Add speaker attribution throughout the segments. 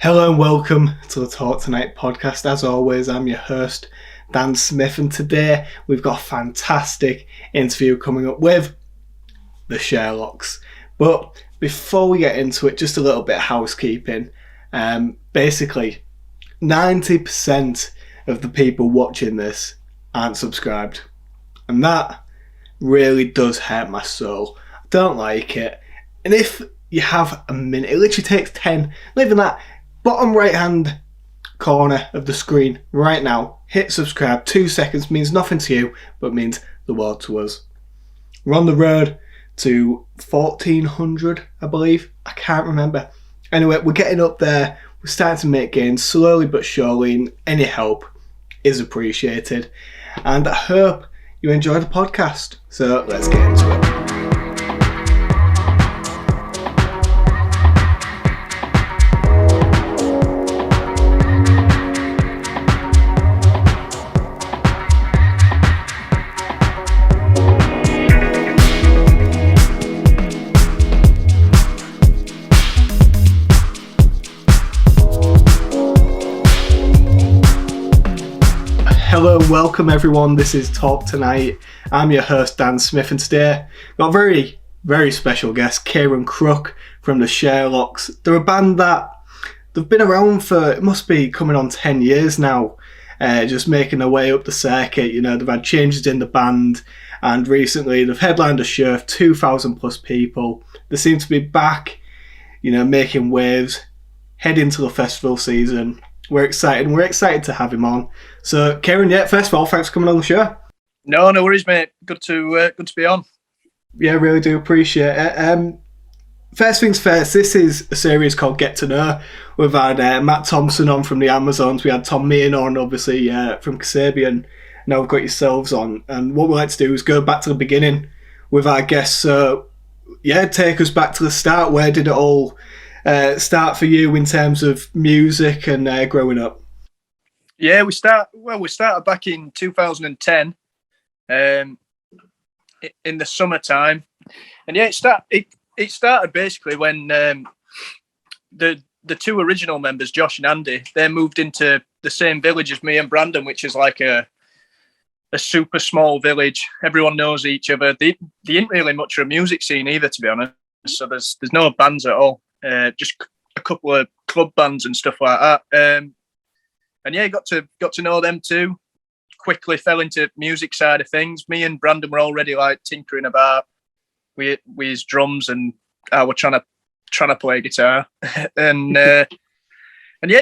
Speaker 1: Hello and welcome to the Talk Tonight podcast. As always, I'm your host, Dan Smith, and today we've got a fantastic interview coming up with the Sherlocks. But before we get into it, just a little bit of housekeeping. Basically, 90% of the people watching this aren't subscribed, and that really does hurt my soul. I don't like it. And if you have a minute, it literally takes 10, not even that, bottom right hand corner of the screen right now, hit subscribe. 2 seconds means nothing to you, but means the world to us. We're on the road to 1400, I believe. I can't remember. Anyway, we're getting up there. We're starting to make gains slowly but surely, and any help is appreciated. And I hope you enjoy the podcast. So let's get into it. Hello and welcome everyone, this is Talk Tonight. I'm your host Dan Smith, and today I've got a very, very special guest, Kiaran Crook from the Sherlocks. They're a band that they've been around for, it must be coming on 10 years now, just making their way up the circuit. You know, they've had changes in the band, and recently they've headlined a show of 2,000 plus people. They seem to be back, you know, making waves, heading to the festival season. We're excited to have him on. So, Kiaran, first of all, thanks for coming on the show.
Speaker 2: No worries, mate. Good to be on.
Speaker 1: Yeah, really do appreciate it. First things first, this is a series called Get to Know. We've had Matt Thompson on from the Amazons. We had Tom Meehan on, obviously, from Kasabian. Now we've got yourselves on. And what we like to do is go back to the beginning with our guests. So, take us back to the start. Where did it all start for you in terms of music and growing up?
Speaker 2: Yeah, we started back in 2010, in the summertime, and it started basically when the two original members, Josh and Andy, they moved into the same village as me and Brandon, which is like a super small village. Everyone knows each other. There ain't really much of a music scene either, to be honest. So there's no bands at all. Just a couple of club bands and stuff like that. And got to know them too. Quickly fell into music side of things. Me and Brandon were already like tinkering about with his drums, and I were trying to play guitar. and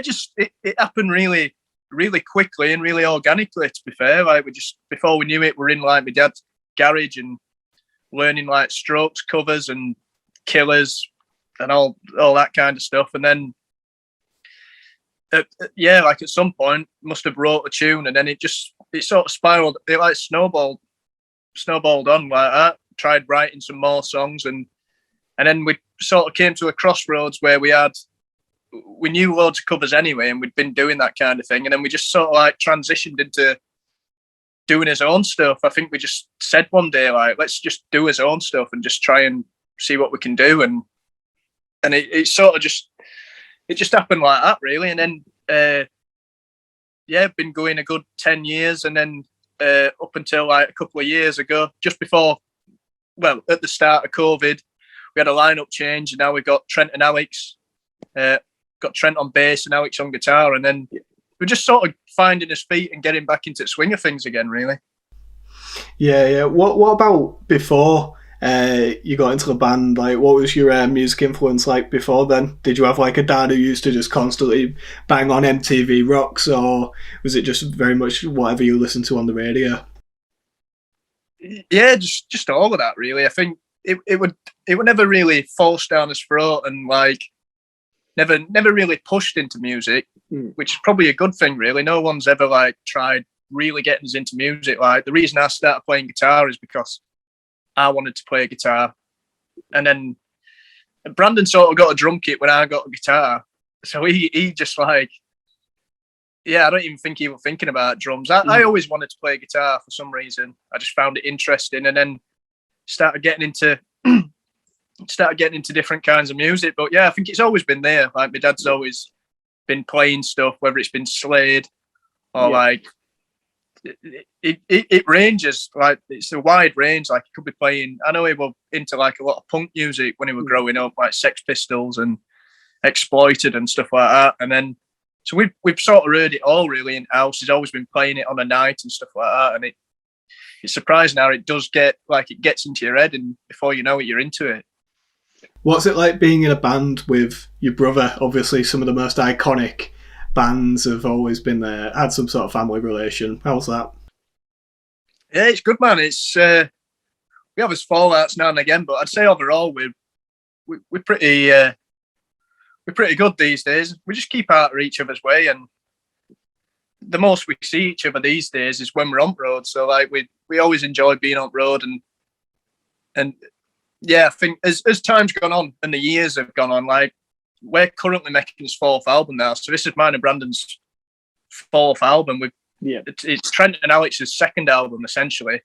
Speaker 2: just it happened really, really quickly and really organically. To be fair, like before we knew it, we're in like my dad's garage and learning like Strokes covers and Killers and all that kind of stuff. And then like at some point must have wrote a tune, and then it sort of spiraled. It like snowballed on like that. Tried writing some more songs, and then we sort of came to a crossroads where we knew loads of covers anyway, and we'd been doing that kind of thing. And then we just sort of like transitioned into doing his own stuff. I think we just said one day, like, let's just do his own stuff and just try and see what we can do. And it sort of just happened like that, really. And then been going a good 10 years, and then up until like a couple of years ago, just before, at the start of COVID, we had a lineup change, and now we've got Trent and Alex. Got Trent on bass and Alex on guitar, and then we're just sort of finding his feet and getting back into the swing of things again, really. Yeah.
Speaker 1: What about before you got into the band? Like, what was your music influence like before then? Did you have like a dad who used to just constantly bang on MTV Rocks, or was it just very much whatever you listened to on the radio?
Speaker 2: Yeah, just all of that, really. I think it would never really force down his throat, and like never really pushed into music, which is probably a good thing, really. No one's ever like tried really getting us into music. Like, the reason I started playing guitar is because I wanted to play guitar, and then Brandon sort of got a drum kit when I got a guitar, so he just like, I don't even think he was thinking about drums. I always wanted to play guitar for some reason. I just found it interesting, and then started getting into different kinds of music. But I think it's always been there. Like, my dad's always been playing stuff, whether it's been Slade or like it ranges, like it's a wide range. Like he could be playing, I know he was into like a lot of punk music when he was growing up, like Sex Pistols and Exploited and stuff like that. And then so we've sort of heard it all really in house. He's always been playing it on a night and stuff like that. And it's surprising how it does get, like, it gets into your head, and before you know it, you're into it.
Speaker 1: What's it like being in a band with your brother? Obviously, some of the most iconic bands have always been there, had some sort of family relation. How's that?
Speaker 2: Yeah, it's good, man. It's we have his fallouts now and again, but I'd say overall we're pretty good these days. We just keep out of each other's way, and the most we see each other these days is when we're on road. So like we always enjoy being on road, and yeah, I think as time's gone on and the years have gone on, like we're currently making his 4th album now. So this is mine and Brandon's 4th album. It's Trent and Alex's 2nd album essentially.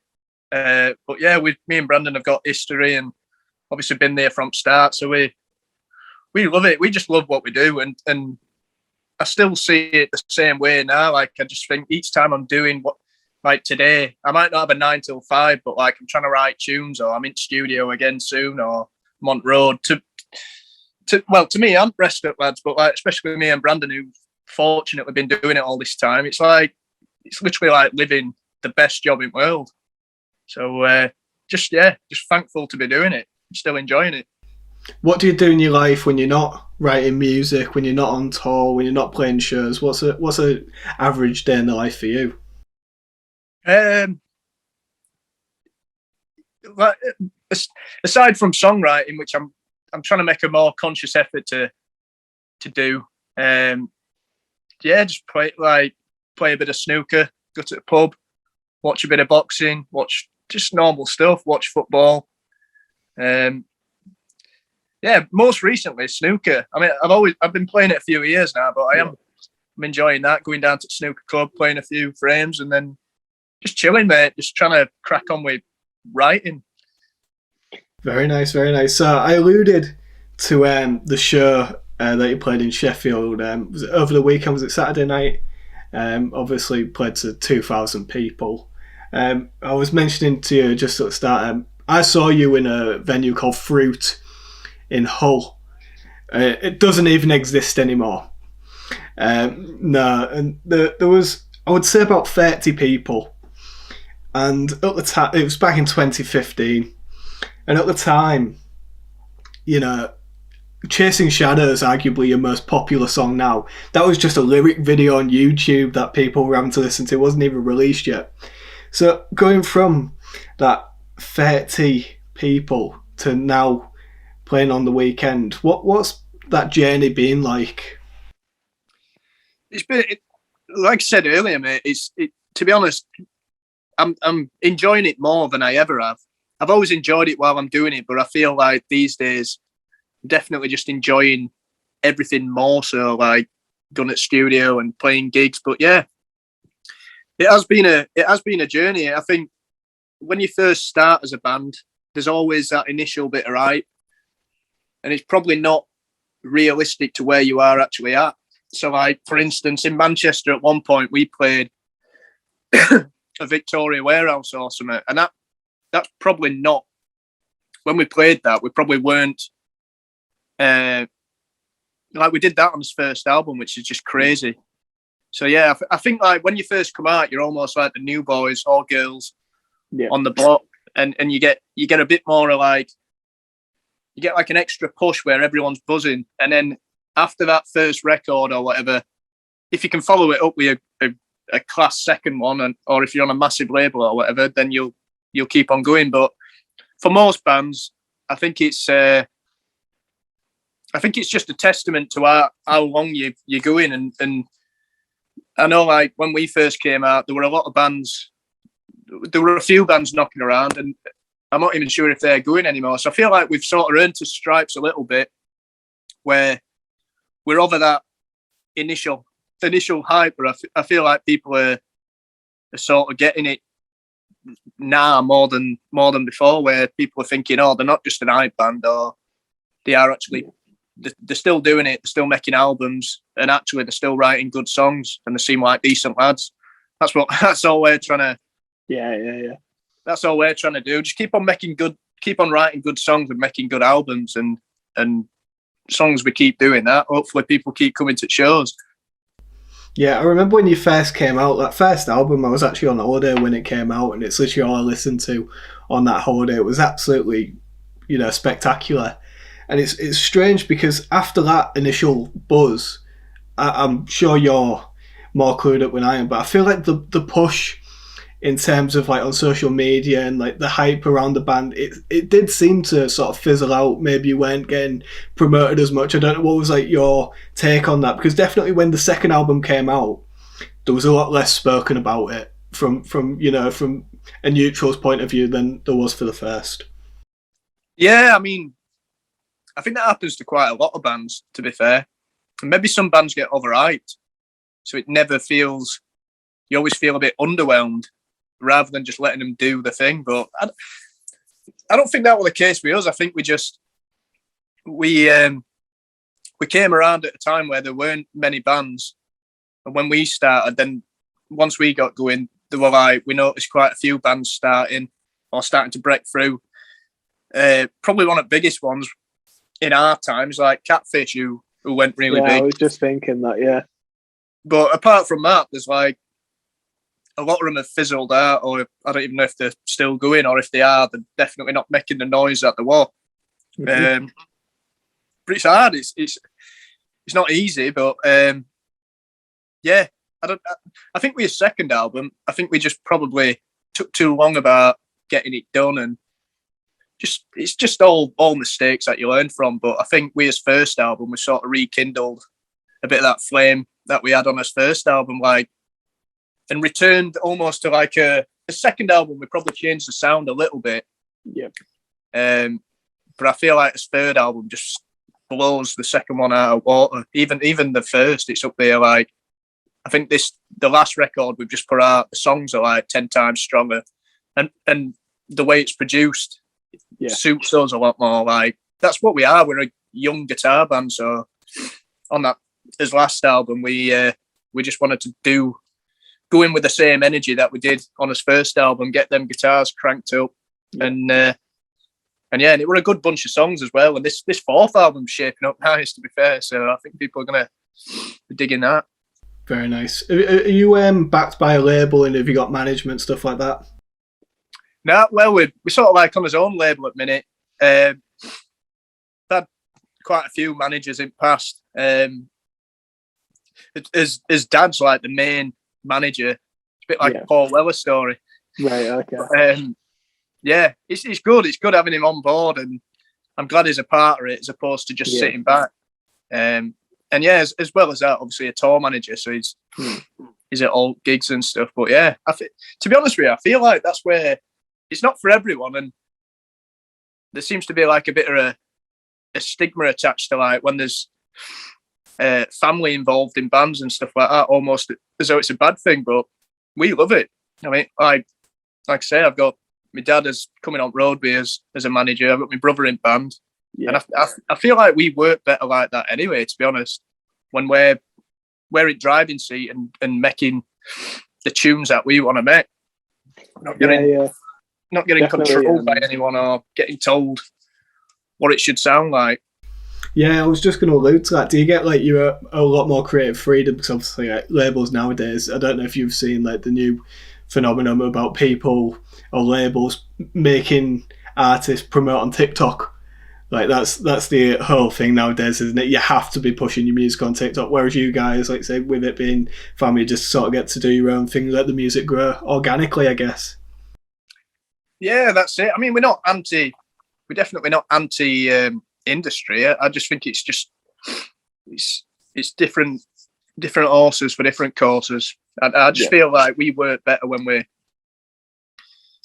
Speaker 2: But yeah, me and Brandon have got history and obviously been there from start. So we love it. We just love what we do, and I still see it the same way now. Like I just think each time I'm doing what, like today, I might not have a 9 till 5, but like I'm trying to write tunes, or I'm in studio again soon, or I'm on road to me, I'm rest up lads, but like especially me and Brandon, who've fortunately been doing it all this time, it's literally like living the best job in the world. So just thankful to be doing it. I'm still enjoying it.
Speaker 1: What do you do in your life when you're not writing music, when you're not on tour, when you're not playing shows? What's a average day in the life for you?
Speaker 2: Like, aside from songwriting, which I'm trying to make a more conscious effort to do. Just play a bit of snooker, go to the pub, watch a bit of boxing, watch just normal stuff, watch football. Most recently snooker. I mean, I've been playing it a few years now, but I'm enjoying that. Going down to the snooker club, playing a few frames, and then just chilling, mate. Just trying to crack on with writing.
Speaker 1: Very nice, very nice. So I alluded to the show that you played in Sheffield. Was it over the weekend? Was it Saturday night? Obviously played to 2,000 people. I was mentioning to you just at the start, I saw you in a venue called Fruit in Hull. It doesn't even exist anymore. No, and there was, I would say, about 30 people. And at the time, it was back in 2015. And at the time, you know, Chasing Shadows, arguably your most popular song now, that was just a lyric video on YouTube that people were having to listen to. It wasn't even released yet. So going from that 30 people to now playing on the weekend, what's that journey been like?
Speaker 2: It's been, like I said earlier, mate, to be honest, I'm enjoying it more than I ever have. I've always enjoyed it while I'm doing it, but I feel like these days I'm definitely just enjoying everything more so, like going at studio and playing gigs. But yeah, it has been a journey. I think when you first start as a band, there's always that initial bit of hype, and it's probably not realistic to where you are actually at. So, like for instance, in Manchester at one point we played a Victoria Warehouse or something, and that's probably not, when we played that, we probably weren't like we did that on his first album, which is just crazy. So yeah, I think like when you first come out, you're almost like the new boys or girls on the block, and you get a bit more like, you get like an extra push where everyone's buzzing, and then after that first record or whatever, if you can follow it up with a class second one, or if you're on a massive label or whatever, then you'll keep on going. But for most bands, I think it's just a testament to how long you're going. And I know, like when we first came out, there were a few bands knocking around, and I'm not even sure if they're going anymore. So I feel like we've sort of earned to stripes a little bit, where we're over that initial hype. But I feel like people are sort of getting it now more than before, where people are thinking, oh, they're not just an hype band, or they are actually they're still doing it, they're still making albums, and actually they're still writing good songs, and they seem like decent lads. That's all we're trying to.
Speaker 1: Yeah.
Speaker 2: That's all we're trying to do. Just keep on writing good songs and making good albums, and songs we keep doing that. Hopefully, people keep coming to shows.
Speaker 1: Yeah, I remember when you first came out, that first album, I was actually on holiday when it came out, and it's literally all I listened to on that holiday. It was absolutely, spectacular. And it's strange because after that initial buzz, I'm sure you're more clued up than I am, but I feel like the push in terms of like on social media and like the hype around the band, it did seem to sort of fizzle out. Maybe you weren't getting promoted as much. I don't know, what was like your take on that? Because definitely when the second album came out, there was a lot less spoken about it from a neutral's point of view than there was for the first.
Speaker 2: Yeah, I mean, I think that happens to quite a lot of bands, to be fair. And maybe some bands get overhyped, so it never feels. You always feel a bit underwhelmed, rather than just letting them do the thing. But I don't think that was the case with us. I think we came around at a time where there weren't many bands, and when we started, then once we got going, there were we noticed quite a few bands starting to break through. Probably one of the biggest ones in our times, like Catfish, who went really big.
Speaker 1: I was just thinking that, yeah.
Speaker 2: But apart from that, there's like a lot of them have fizzled out, or I don't even know if they're still going, or if they are, they're definitely not making the noise that they were. Mm-hmm. But it's hard. It's not easy, but yeah. I think with your second album, I think we just probably took too long about getting it done, and it's just all mistakes that you learn from. But I think with his first album, we sort of rekindled a bit of that flame that we had on his first album, and returned almost to like a second album. We probably changed the sound a little bit.
Speaker 1: Yep.
Speaker 2: But I feel like his third album just blows the second one out of water. Even the first, it's up there. Like, I think the last record we've just put out, the songs are like 10 times stronger, and the way it's produced suits us a lot more. Like, that's what we are. We're a young guitar band. So on his last album, we just wanted to go in with the same energy that we did on his first album, get them guitars cranked up, and it were a good bunch of songs as well. And this fourth album's shaping up nice, to be fair. So I think people are gonna be digging that.
Speaker 1: Very nice. Are you backed by a label, and have you got management, stuff like that?
Speaker 2: No, well, we're sort of like on his own label at the minute. Had quite a few managers in the past. His dad's like the main manager. It's a bit like a Paul Weller story.
Speaker 1: Right, okay.
Speaker 2: Yeah, it's good. It's good having him on board, and I'm glad he's a part of it as opposed to just sitting back. And yeah, as well as that, obviously a tour manager, so he's at all gigs and stuff. But yeah, to be honest with you, I feel like that's where it's not for everyone, and there seems to be like a bit of a stigma attached to like when there's family involved in bands and stuff like that, almost as though it's a bad thing. But we love it. I mean, like I say, I've got my dad is coming on road with us as a manager. I've got my brother in band. Yeah. And I feel like we work better like that anyway, to be honest, when we're in driving seat and making the tunes that we want to make. Not getting controlled by anyone or getting told what it should sound like.
Speaker 1: Yeah, I was just going to allude to that. Do you get like you're a lot more creative freedom? Because obviously like, labels nowadays, I don't know if you've seen like the new phenomenon about people or labels making artists promote on TikTok. Like that's the whole thing nowadays, isn't it? You have to be pushing your music on TikTok, whereas you guys, like say, with it being family, just sort of get to do your own thing, let the music grow organically, I guess.
Speaker 2: Yeah, that's it. I mean, we're definitely not anti industry. I just think it's different horses for different courses. I just feel like we work better when we're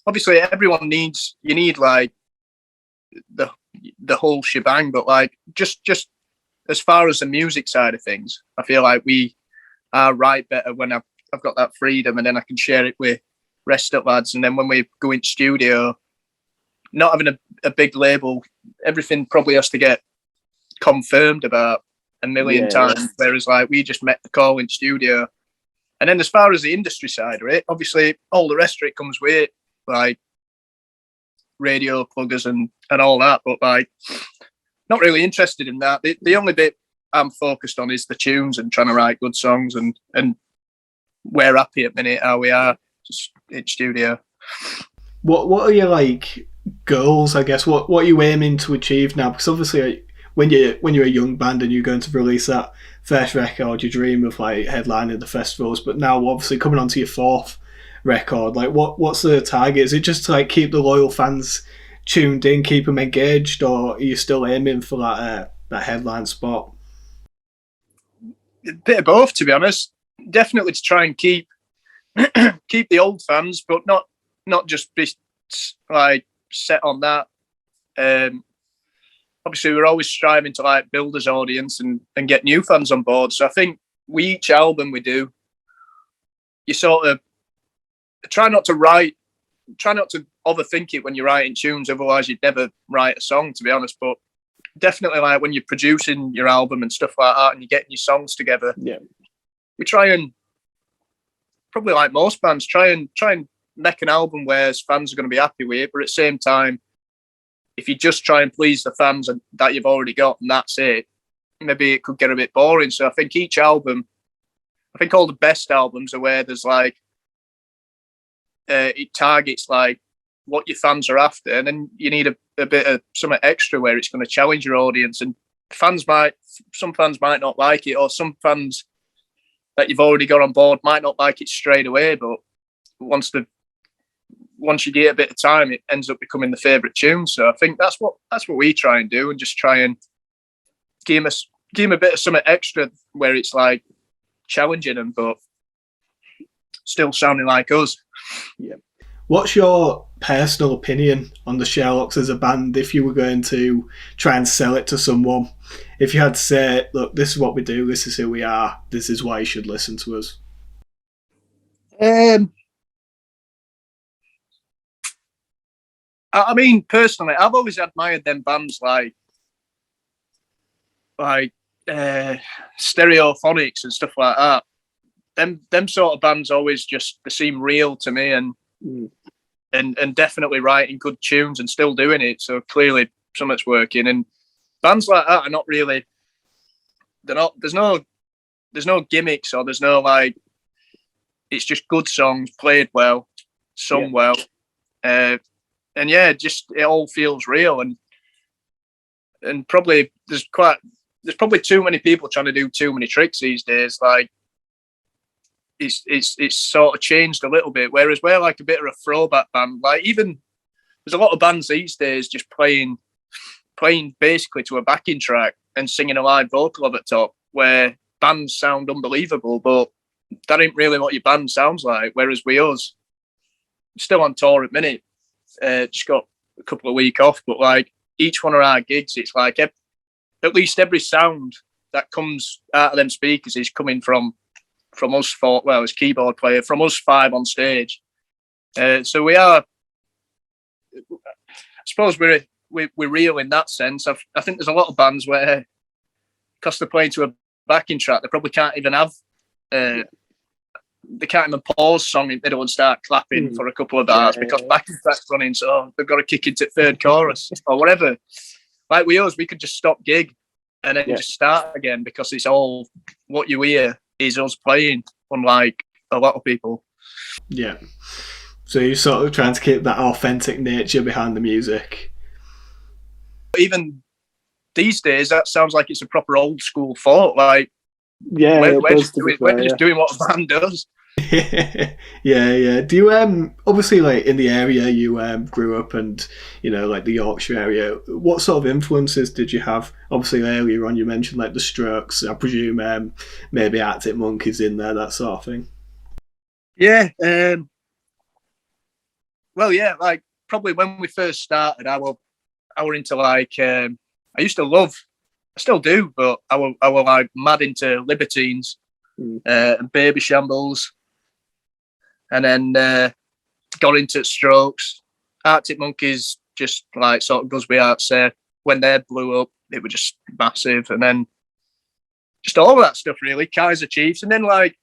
Speaker 2: obviously everyone needs like the whole shebang, but like just as far as the music side of things, I feel like we are right better when I've got that freedom, and then I can share it with rest of lads. And then when we go into studio, not having a big label, everything probably has to get confirmed about a million times, whereas like we just met the call in studio. And then as far as the industry side of it, obviously all the rest of it comes with it, like radio pluggers and all that, but like not really interested in that. The only bit I'm focused on is the tunes and trying to write good songs, and we're happy at the minute how we are just in studio.
Speaker 1: What are your like goals, I guess? What are you aiming to achieve now? Because obviously when you're a young band and you're going to release that first record, you dream of like headlining the festivals, but now obviously coming onto your fourth record, like what's the target? Is it just to like keep the loyal fans tuned in, keep them engaged, or are you still aiming for that headline spot?
Speaker 2: A bit of both, to be honest. Definitely to try and keep the old fans, but not just be like set on that. Obviously, we're always striving to like build his audience and get new fans on board. So I think each album we do, you sort of try not to overthink it when you're writing tunes. Otherwise, you'd never write a song, to be honest. But definitely, like when you're producing your album and stuff like that, and you're getting your songs together, we try and, probably like most bands, try and make an album where fans are going to be happy with it. But at the same time, if you just try and please the fans that you've already got and that's it, maybe it could get a bit boring. So I think each album, all the best albums are where there's like, it targets like what your fans are after, and then you need a bit of something extra where it's going to challenge your audience. And some fans might not like it, or some fans that you've already got on board might not like it straight away, but once you get a bit of time, it ends up becoming the favourite tune. So I think that's what we try and do, and just try and give them a bit of something extra where it's like challenging them, but still sounding like us.
Speaker 1: Yeah. What's your personal opinion on the Sherlocks as a band if you were going to try and sell it to someone? If you had to say, look, this is what we do, this is who we are, this is why you should listen to us.
Speaker 2: I mean, personally, I've always admired them bands like Stereophonics and stuff like that. Them sort of bands always they seem real to me, and definitely writing good tunes and still doing it. So clearly something's working. And bands like that are not really. There's no gimmicks, or there's no like. It's just good songs played well, sung well. And yeah, just it all feels real, and probably there's probably too many people trying to do too many tricks these days. Like it's sort of changed a little bit. Whereas we're like a bit of a throwback band. Like even there's a lot of bands these days just playing basically to a backing track and singing a live vocal over the top, where bands sound unbelievable, but that ain't really what your band sounds like. Whereas us, still on tour at minute. Just got a couple of weeks off, but like each one of our gigs, it's like at least every sound that comes out of them speakers is coming from us four. Well, as keyboard player, from us five on stage. So we are. I suppose we're real in that sense. I think there's a lot of bands where, because they're playing to a backing track, they probably can't even have. They can't even pause song in the middle and start clapping for a couple of bars because backing track's running, so they've got to kick into third chorus or whatever. Like we could just stop gig and then just start again, because it's all what you hear is us playing, unlike a lot of people.
Speaker 1: Yeah. So you're sort of trying to keep that authentic nature behind the music.
Speaker 2: Even these days, that sounds like it's a proper old school folk. Like, we're just doing what a band does.
Speaker 1: yeah. Do you obviously, like, in the area you grew up, and like the Yorkshire area, what sort of influences did you have? Obviously earlier on you mentioned like the Strokes. I presume maybe Arctic Monkeys in there, that sort of thing.
Speaker 2: Yeah. Well, yeah, like probably when we first started, I were into like I used to love, I still do, but I were like mad into Libertines and Baby Shambles, and then got into Strokes. Arctic Monkeys just like sort of goes without say when they blew up. it was just massive. And then just all of that stuff, really, Kaiser Chiefs. And then, like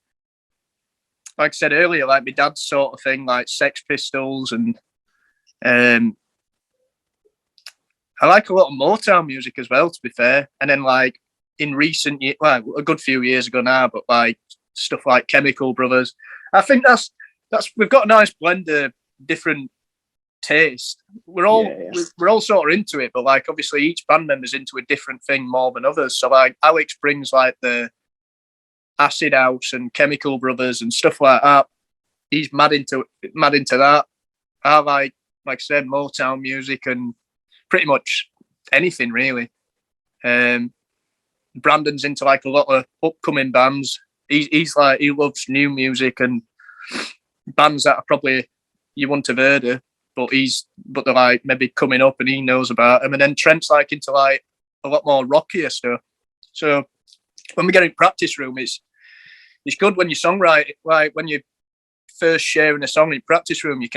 Speaker 2: I said earlier, like my dad's sort of thing, like Sex Pistols, and I like a lot of Motown music as well, to be fair. And then, like, in recent years, well, a good few years ago now, but like stuff like Chemical Brothers. I think that's we've got a nice blend of different taste. We're all sort of into it, but like obviously each band member's into a different thing more than others. So like Alex brings like the acid house and Chemical Brothers and stuff like that. He's mad into that. I like I said, Motown music and pretty much anything really. Brandon's into like a lot of upcoming bands. He's like, he loves new music and bands that are probably you wouldn't have heard of, but they're like maybe coming up and he knows about them. And then Trent's like into like a lot more rockier stuff. So when we get in practice room, it's good when you songwrite, like when you're first sharing a song in practice room,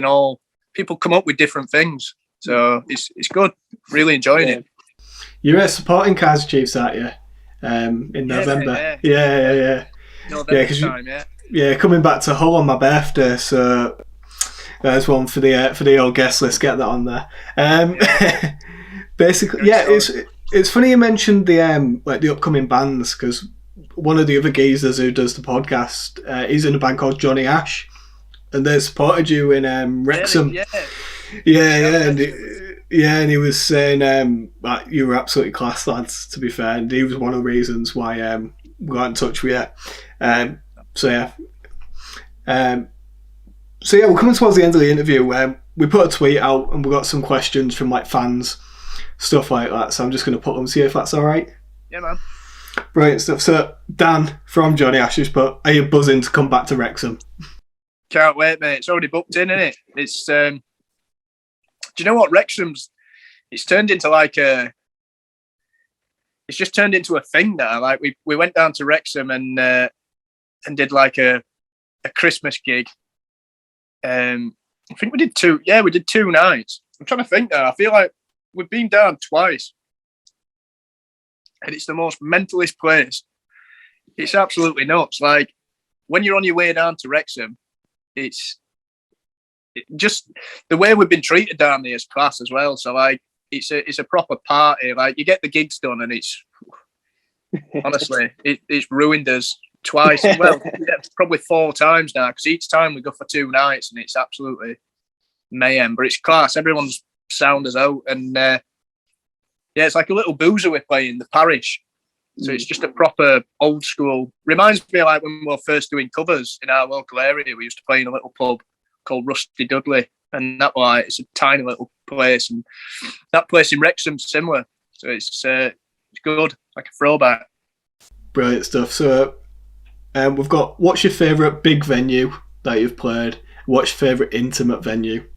Speaker 2: people come up with different things. So it's good. Really enjoying it.
Speaker 1: You're supporting Kaiser Chiefs, aren't you? In November. Yeah.
Speaker 2: November time,
Speaker 1: coming back to Hull on my birthday, so there's one for the old guest list. Get that on there. Basically, it's funny you mentioned the like the upcoming bands, because one of the other geezers who does the podcast, he's in a band called Johnny Ash, and they supported you in Wrexham. And he was saying that you were absolutely class, lads, to be fair, and he was one of the reasons why we got in touch with you. So we're coming towards the end of the interview. We put a tweet out and we got some questions from like fans, stuff like that, so I'm just going to put them, see if that's alright.
Speaker 2: Yeah, man.
Speaker 1: Brilliant stuff. So Dan from Johnny Ash's put, are you buzzing to come back to Wrexham?
Speaker 2: Can't wait, mate. It's already booked in, isn't it? It's do you know what, Wrexham's, it's turned into like it's just turned into a thing now. Like we went down to Wrexham and did like a Christmas gig. I think we did two nights. I'm trying to think now. I feel like we've been down twice. And it's the most mentalist place. It's absolutely nuts. Like when you're on your way down to Wrexham, it's just the way we've been treated down there is class as well. So like it's a proper party. Like you get the gigs done and it's honestly it's ruined us twice. Well, probably 4 times now, because each time we go for 2 nights and it's absolutely mayhem. But it's class. Everyone's sound us out, and it's like a little boozer we're playing, the parish. So it's just a proper old school. Reminds me of like when we were first doing covers in our local area. We used to play in a little pub called Rusty Dudley, and that like it's a tiny little place, and that place in Wrexham's similar. So it's good, like a throwback.
Speaker 1: Brilliant stuff. So we've got, what's your favourite big venue that you've played? What's your favourite intimate venue?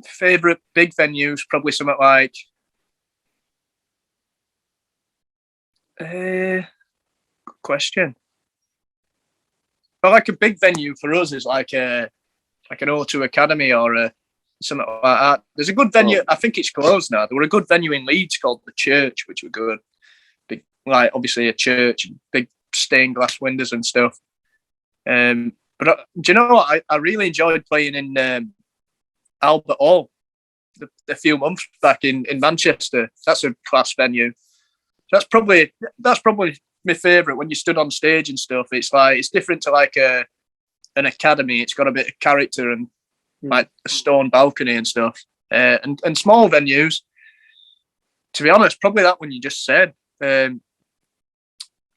Speaker 2: Favourite big venues, probably something like good question. But like a big venue for us is like an O2 Academy or something like that. There's a good venue. I think it's closed now. There were a good venue in Leeds called the Church, which were good. Big, like obviously a church, big stained glass windows and stuff. But do you know what? I really enjoyed playing in Albert Hall a few months back in Manchester. That's a class venue. That's probably my favourite. When you stood on stage and stuff, it's different to like an academy. It's got a bit of character and like a stone balcony and stuff. And small venues, to be honest, probably that one you just said,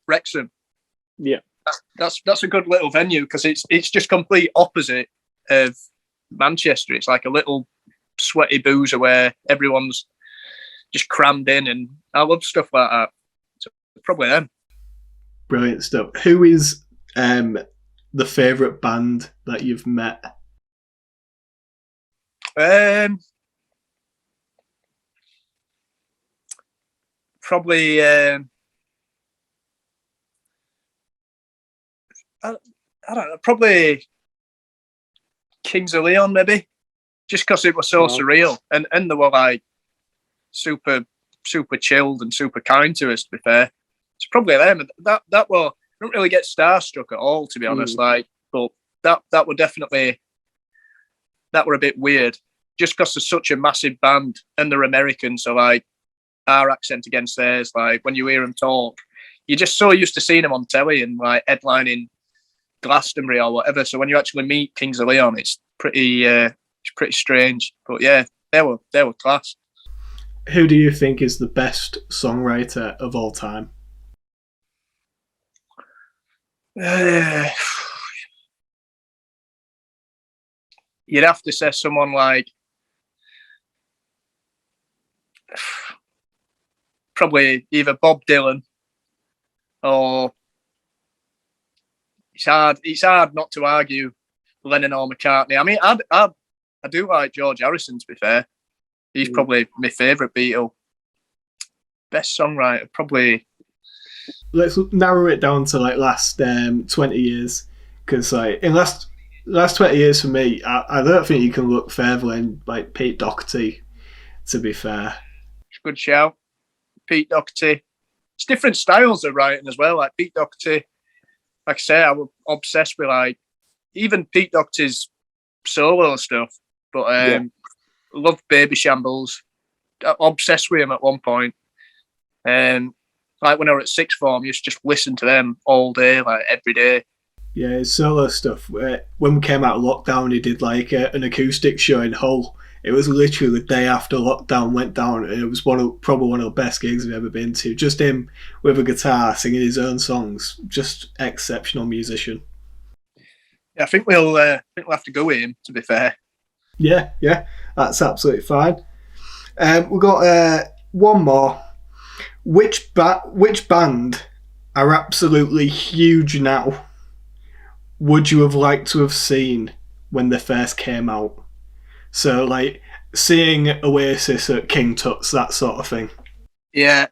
Speaker 2: Wrexham.
Speaker 1: Yeah,
Speaker 2: that's a good little venue because it's just complete opposite of Manchester. It's like a little sweaty boozer where everyone's just crammed in, and I love stuff like that. So probably them.
Speaker 1: Brilliant stuff. Who is the favourite band that you've met?
Speaker 2: Probably I don't know, probably Kings of Leon, maybe. just because it was so surreal, and they were like super chilled and super kind to us. To be fair, it's probably them that were. I don't really get starstruck at all, to be honest. Like, but that were definitely that were a bit weird, just because they're such a massive band and they're American. So like our accent against theirs, like when you hear them talk, you're just so used to seeing them on telly and like headlining Glastonbury or whatever. So when you actually meet Kings of Leon, it's pretty strange. But yeah, they were class.
Speaker 1: Who do you think is the best songwriter of all time?
Speaker 2: You'd have to say someone like probably either Bob Dylan or it's hard not to argue Lennon or McCartney. I mean, I do like George Harrison, to be fair. He's probably my favourite Beatle. Best songwriter, probably.
Speaker 1: Let's narrow it down to like last 20 years, because like in last 20 years for me, I don't think you can look further than like Pete Doherty, to be fair.
Speaker 2: Good shout. Pete Doherty. It's different styles of writing as well. Like Pete Doherty, like I say, I was obsessed with like even Pete Doherty's solo stuff, but loved Baby Shambles. Obsessed with him at one point. Like when I was at sixth form, I used to just listen to them all day, like every day.
Speaker 1: Yeah, his solo stuff. When we came out of lockdown, he did like an acoustic show in Hull. It was literally the day after lockdown went down, and it was probably one of the best gigs I've ever been to. Just him with a guitar singing his own songs. Just exceptional musician.
Speaker 2: Yeah, I think we'll have to go with him, to be fair.
Speaker 1: Yeah, that's absolutely fine. We've got one more. Which band are absolutely huge now would you have liked to have seen when they first came out? So, like, seeing Oasis at King Tut's, that sort of thing.
Speaker 2: Yeah.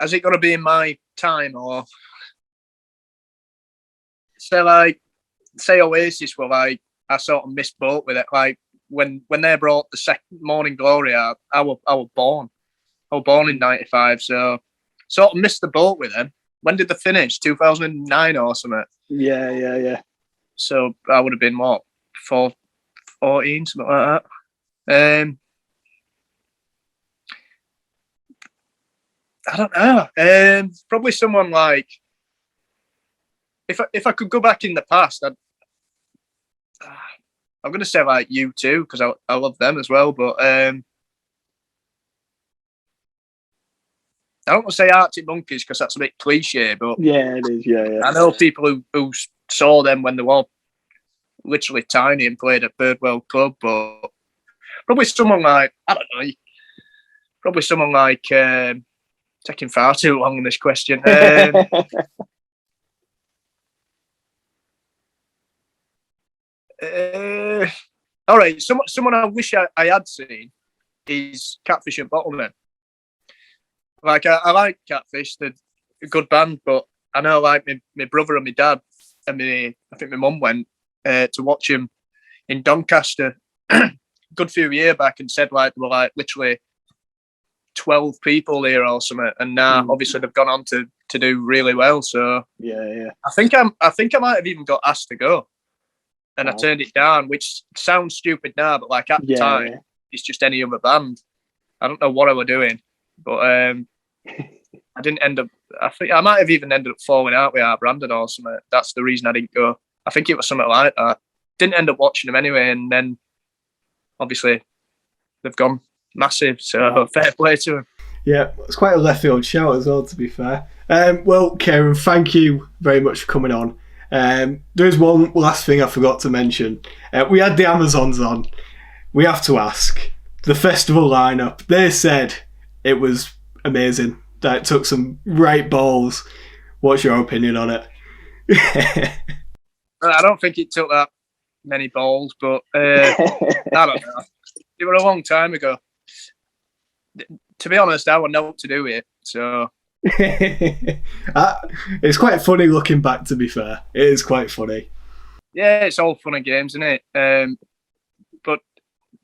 Speaker 2: Has it got to be in my time, or say Oasis were like, I sort of missed boat with it. Like when they brought the second Morning Glory out, I was born. I was born in '95, so sort of missed the boat with them. When did they finish? 2009 or something?
Speaker 1: Yeah.
Speaker 2: So I would have been, what, 14, something like that. I don't know. Probably someone like, if I could go back in the past, I'm going to say like U2 because I love them as well. But I don't want to say Arctic Monkeys because that's a bit cliche. But
Speaker 1: yeah, it is. Yeah.
Speaker 2: I know people who saw them when they were literally tiny and played at Birdwell Club. But probably someone like, I don't know. Probably someone like taking far too long in this question. All right, someone I wish I had seen is Catfish and Bottlemen. Like I like Catfish, they're a good band, but I know like my brother and my dad and I think my mum went to watch him in Doncaster a good few years back and said like there were like literally 12 people here or something, and now obviously they've gone on to do really well. So
Speaker 1: yeah.
Speaker 2: I think I might have even got asked to go. And I turned it down, which sounds stupid now, but like at the time, it's just any other band. I don't know what I was doing, but I didn't end up. I think I might have even ended up falling out with our Brandon or something. That's the reason I didn't go. I think it was something like that. Didn't end up watching them anyway, and then obviously they've gone massive. So fair play to them.
Speaker 1: Yeah, it's quite a left field shout as well, to be fair. Well, Kiaran, thank you very much for coming on. There's one last thing I forgot to mention. We had the Amazons on. We have to ask the festival lineup. They said it was amazing. That took some right balls. What's your opinion on it?
Speaker 2: I don't think it took that many balls, but I don't know. It was a long time ago. To be honest, I wouldn't know what to do with it. So
Speaker 1: It's quite funny looking back, to be fair. It is quite funny.
Speaker 2: Yeah, it's all fun and games, isn't it? But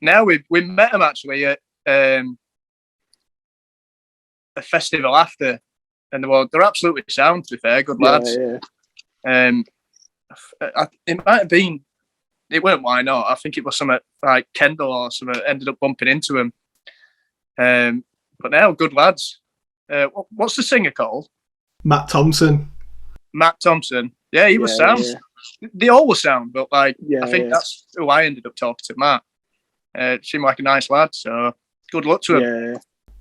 Speaker 2: now we met them actually at a festival after, and they're absolutely sound, to be fair. Good lads.
Speaker 1: Yeah.
Speaker 2: It might have been, it weren't Why Not. I think it was something like Kendall or something ended up bumping into him. But now, good lads. What's the singer called?
Speaker 1: Matt Thompson.
Speaker 2: Matt Thompson. Yeah, he was sound.
Speaker 1: Yeah.
Speaker 2: They all were sound, but I think that's who I ended up talking to, Matt. Seemed like a nice lad, so good luck to him.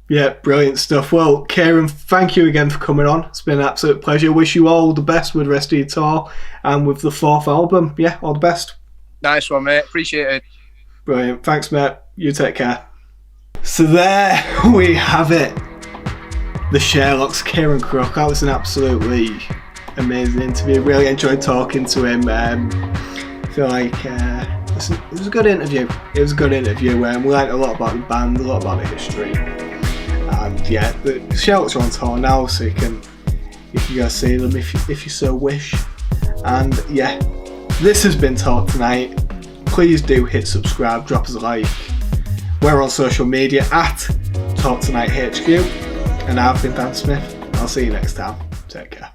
Speaker 1: Yeah, brilliant stuff. Well, Kiaran, thank you again for coming on. It's been an absolute pleasure. Wish you all the best with the rest of your tour and with the 4th album. Yeah, all the best.
Speaker 2: Nice one, mate. Appreciate it.
Speaker 1: Brilliant. Thanks, mate. You take care. So there we have it. The Sherlocks, Kiaran Crook. That was an absolutely amazing interview. Really enjoyed talking to him. I feel like it was a good interview. It was a good interview. We learned a lot about the band, a lot about the history. And yeah, the Sherlocks are on tour now, so you can go see them if you so wish. And yeah, this has been Talk Tonight. Please do hit subscribe, drop us a like. We're on social media at Talk Tonight HQ. And I've been Dan Smith. I'll see you next time. Take care.